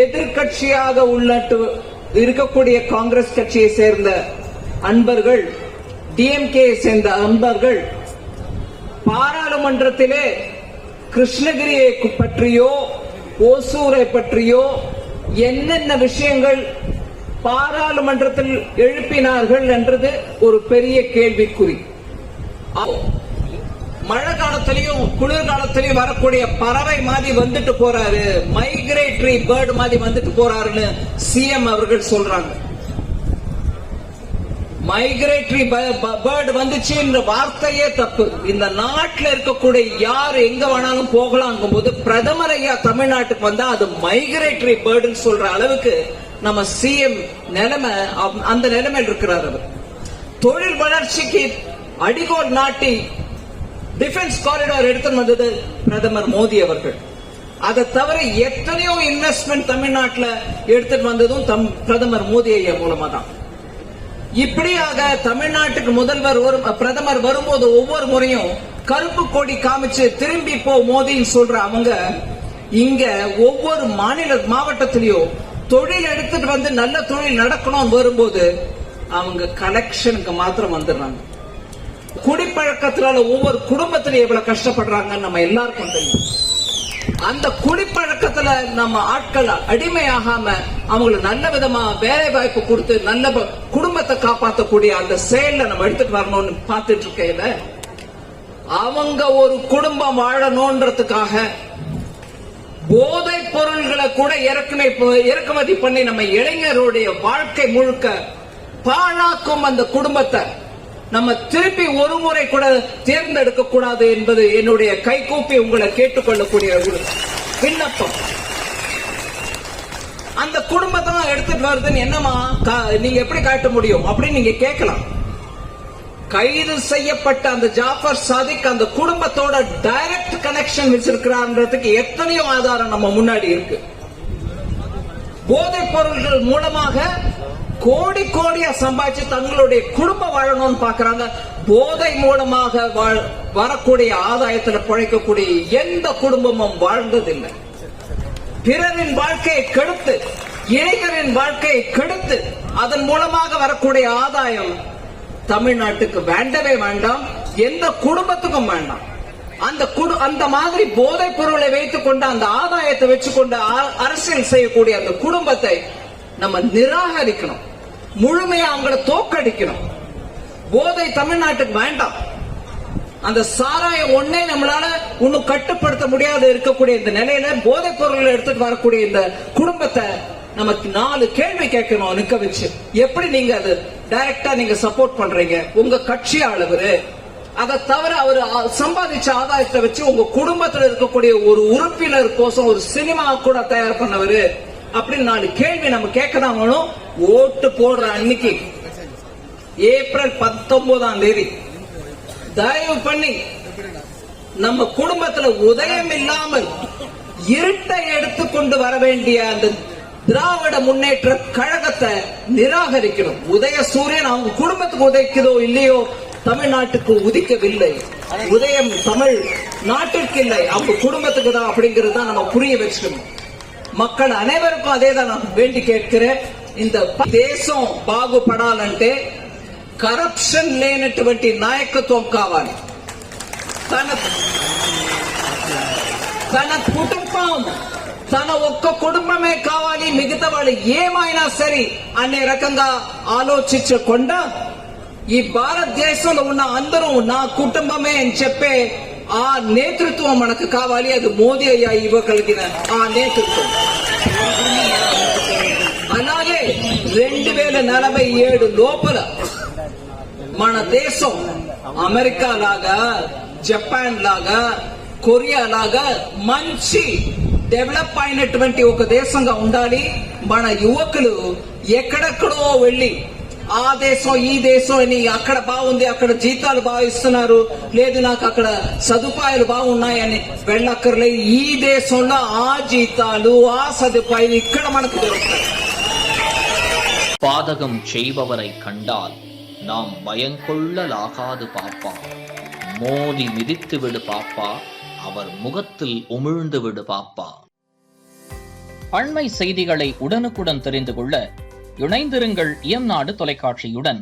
எதிர்கட்சியாக இருக்கக்கூடிய காங்கிரஸ் கட்சியை சேர்ந்த அன்பர்கள், டிஎம்கே சேர்ந்த அன்பர்கள் பாராளுமன்றத்திலே கிருஷ்ணகிரியை பற்றியோ ஓசூரை பற்றியோ என்னென்ன விஷயங்கள் பாராளுமன்றத்தில் எழுப்பினார்கள் என்றது ஒரு பெரிய கேள்விக்குறி. மழை காலத்திலையும் குளிர்காலத்திலையும் வரக்கூடிய பறவை மாதிரி வந்துட்டு போறாரு, மைக்ரேட்டரி பேர்டு மாதிரி வந்துட்டு போறாருன்னு சிஎம் அவர்கள் சொல்றாங்க. மைக்ரேட்டரி பேர்டு வந்துச்சுன்ற வார்த்தையே தப்பு. இந்த நாட்டில் இருக்கக்கூடிய யார் எங்க வேணாலும் போகலாங்கும் போது பிரதமர் ஐயா தமிழ்நாட்டுக்கு வந்தா அது மைக்ரேட்டரி பேர்டுன்னு சொல்ற அளவுக்கு நம்ம சிஎம் நிலைமை, அந்த நிலைமையில் இருக்கிறார். அவர் தொழில் வளர்ச்சிக்கு அடிகோல் நாட்டி டிஃபென்ஸ் காரிடார் எடுத்து வந்தது பிரதமர் மோடி அவர்கள். அதை தவிர எத்தனையோ இன்வெஸ்ட்மெண்ட் தமிழ்நாட்டில் எடுத்துட்டு வந்ததும் பிரதமர் மோடி ஐயா மூலமா தான். இப்படியாக தமிழ்நாட்டுக்கு பிரதமர் வரும்போது ஒவ்வொரு முறையும் கருப்பு கொடி காமிச்சு திரும்பி போ மோடின்னு சொல்ற அவங்க இங்க ஒவ்வொரு மாவட்டத்திலையும் தொழில் எடுத்துட்டு வந்து நல்ல தொழில் நடக்கணும் வரும்போது அவங்க கலெக்ஷனுக்கு மாத்திரம் வந்துடுறாங்க. குடிப்பழக்கத்தினால ஒவ்வொரு குடும்பத்திலும் எவ்வளவு கஷ்டப்படுறாங்கன்னு நம்ம எல்லாருக்கும் தெரியும். அந்த குடிப்பழக்கத்துல நம்ம ஆட்கள் அடிமையாகாம அவங்களுக்கு நல்ல விதமா வேலை வாய்ப்பு கொடுத்து நல்ல குடும்பத்தை காப்பாற்றக்கூடிய அந்த செயல நம்ம எடுத்துட்டு வரணும்னு பார்த்துட்டு இருக்கையில அவங்க ஒரு குடும்பம் வாழணும்ன்றதுக்காக போதைப் பொருள்களை கூட இறக்குமதி பண்ணி நம்ம இளைஞருடைய வாழ்க்கை முழுக்க பாழாக்கும் அந்த குடும்பத்தை நம்ம திருப்பி ஒரு முறை கூட தேர்ந்தெடுக்க கூடாது என்பது என்னுடைய கைகூப்பி உங்களை கேட்டுக்கொள்ளக்கூடிய விண்ணப்பம். அந்த குடும்பத்தை தான் எடுத்துட்டு வருதுன்னு என்னமா நீங்க எப்படி காட்ட முடியும் அப்படின்னு நீங்க கேட்கலாம். கைது செய்யப்பட்ட அந்த ஜாஃபர் சாதிக் அந்த குடும்பத்தோட டைரக்ட் கனெக்ஷன் வச்சிருக்கிறார்ன்றதுக்கு எத்தனையோ ஆதாரம் நம்ம முன்னாடி இருக்கு. போதைப் பொருள்கள் மூலமாக கோடி கோடியா சம்பாதிச்சு தங்களுடைய குடும்பம் வாழணும்னு பாக்குறாங்க. போதை மூலமாக வரக்கூடிய ஆதாயத்துல பிழைக்கக்கூடிய எந்த குடும்பமும் வாழ்ந்ததில்லை. பிறரின் வாழ்க்கையை கெடுத்து, இளைஞரின் வாழ்க்கையை கெடுத்து அதன் மூலமாக வரக்கூடிய ஆதாயம் தமிழ்நாட்டுக்கு வேண்டவே வேண்டாம், எந்த குடும்பத்துக்கும் வேண்டாம். அந்த மாதிரி போதைப் பொருளை வைத்துக் கொண்டு அந்த ஆதாயத்தை வச்சுக்கொண்டு அரசியல் செய்யக்கூடிய அந்த குடும்பத்தை நம்ம நிராகரிக்கணும், முழுமையா அவங்கள தோக்கடிக்கணும். போதை தமிழ்நாட்டுக்கு வேண்டாம். அந்த சாராயம் ஒன்னே நம்மளால இன்னும் கட்டுப்படுத்த முடியாது இருக்கக்கூடிய இந்த நிலையில போதைப் பொருள்களை எடுத்துட்டு வரக்கூடிய இந்த குடும்பத்தை நமக்கு 4 கேள்வி கேட்கணும் நிக்க வச்சு. எப்படி நீங்க அது டைரக்டா நீங்க சப்போர்ட் பண்றீங்க? உங்க கட்சி அளவு அதை தவிர அவர் சம்பாதிச்ச ஆதாயத்தை வச்சு உங்க குடும்பத்தில் இருக்கக்கூடிய ஒரு உறுப்பினர் கோசம் ஒரு சினிமா கூட தயார் பண்ணவரு அப்படின்னு 4 கேள்வி நம்ம கேட்கதான் வேணும். ஓட்டு போடுற அன்னைக்கு ஏப்ரல் 19ஆம் தேதி தயவு பண்ணி நம்ம குடும்பத்துல உதயம் இல்லாமல் இருட்டை எடுத்துக்கொண்டு வர வேண்டிய அந்த திராவிட முன்னேற்ற கழகத்தை நிராகரிக்கணும். உதய சூரியன் அவங்க குடும்பத்துக்கு உதைக்குதோ இல்லையோ தமிழ்நாட்டுக்கு உதிக்கவில்லை. உதயம் தமிழ் நாட்டிற்கு இல்லை, அவங்க குடும்பத்துக்கு தான் அப்படிங்கிறது தான் நம்ம புரிய வச்சுக்கணும். மக்கள் அனைவருக்கும் அதே தான் நான் வேண்டி கேட்கிறேன். இந்த దేశం బాగుపడాలంటే కరప్షన్ లేనటువంటి నాయకత్వం కావాలి. తన కుటుంబం తన ఒక్క కుటుంబమే కావాలి, మిగతా వాళ్ళు ఏమైనా సరే అనే రకంగా ఆలోచించకుండా ఈ భారతదేశంలో ఉన్న అందరూ నా కుటుంబమే అని చెప్పే ఆ నేతృత్వం మనకు కావాలి. అది మోదీ అయ్యా ఇవ్వగలిగిన ఆ నేతృత్వం. అలాగే 2047 లోపల మన దేశం అమెరికా లాగా, జపాన్ లాగా, కొరియా లాగా మంచి డెవలప్ అయినటువంటి ఒక దేశంగా ఉండాలి. మన యువకులు ఎక్కడెక్కడో వెళ్లి ఆ దేశం ఈ దేశం అని అక్కడ బాగుంది, అక్కడ జీతాలు బాగా ఇస్తున్నారు, లేదు నాకు అక్కడ సదుపాయాలు బాగున్నాయని వెళ్ళక్కర్లే. ఈ దేశంలో ఆ జీతాలు ఆ సదుపాయాలు ఇక్కడ మనకు దొరుకుతాయి. பாதகம் செய்பவரை கண்டால் நாம் பயங்கொள்ளலாகாது பாப்பா. மோதி மிதித்து விடு பாப்பா, அவர் முகத்தில் உமிழ்ந்து விடு பாப்பா. அண்மை செய்திகளை உடனுக்குடன் தெரிந்து கொள்ள இணைந்திருங்கள் இயம்நாடு தொலைக்காட்சியுடன்.